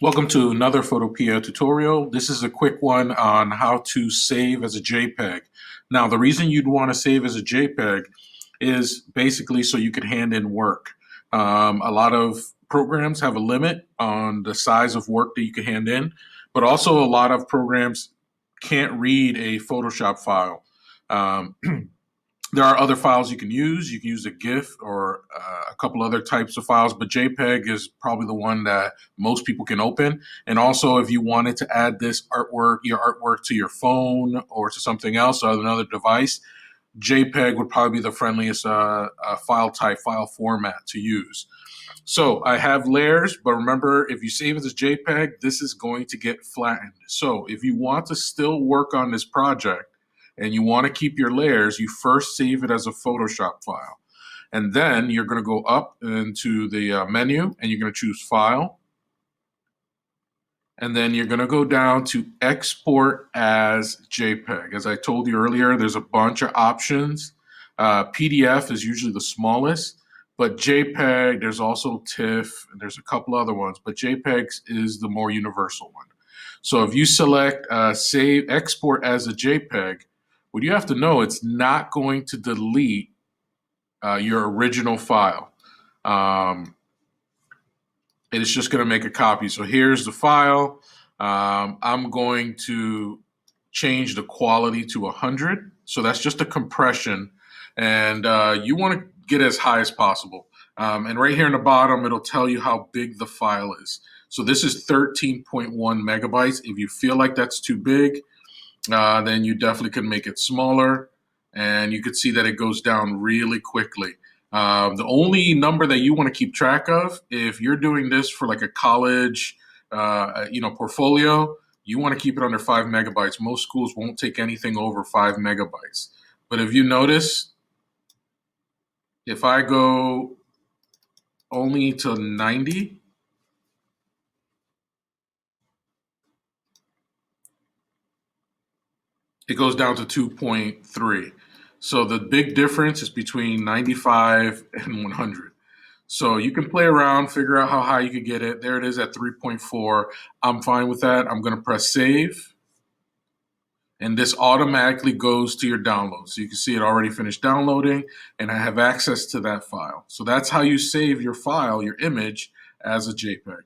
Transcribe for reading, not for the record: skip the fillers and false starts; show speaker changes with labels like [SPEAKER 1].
[SPEAKER 1] Welcome to another Photopea tutorial. This is a quick one on how to save as a JPEG. Now, the reason you'd want to save as a JPEG is basically so you can hand in work. A lot of programs have a limit on the size of work that you can hand in, but also a lot of programs can't read a Photoshop file. Um, There are other files you can use. You can use a GIF or a couple other types of files, but JPEG is probably the one that most people can open. And also, if you wanted to add this artwork, your artwork to your phone or to something else or another device, JPEG would probably be the friendliest file type, file format to use. So I have layers, but remember, if you save it as JPEG, this is going to get flattened. So if you want to still work on this project, and you want to keep your layers, you first save it as a Photoshop file. And then you're going to go up into the menu and you're going to choose File. And then you're going to go down to Export as JPEG. As I told you earlier, there's a bunch of options. PDF is usually the smallest, but JPEG, there's also TIFF, and there's a couple other ones, but JPEG is the more universal one. So if you select Save Export as a JPEG, what you have to know, it's not going to delete your original file. It is just going to make a copy. So here's the file. I'm going to change the quality to 100. So that's just a compression. And you want to get as high as possible. And right here in the bottom, it'll tell you how big the file is. So this is 13.1 megabytes. If you feel like that's too big, then you definitely can make it smaller, and you can see that it goes down really quickly. The only number that you want to keep track of, if you're doing this for like a college, portfolio, you want to keep it under 5 megabytes. Most schools won't take anything over 5 megabytes. But if you notice, if I go only to 90, it goes down to 2.3. So the big difference is between 95 and 100. So you can play around, figure out how high you can get it. There it is at 3.4. I'm fine with that. I'm going to press save. And this automatically goes to your download. So you can see it already finished downloading, and I have access to that file. So that's how you save your file, your image, as a JPEG.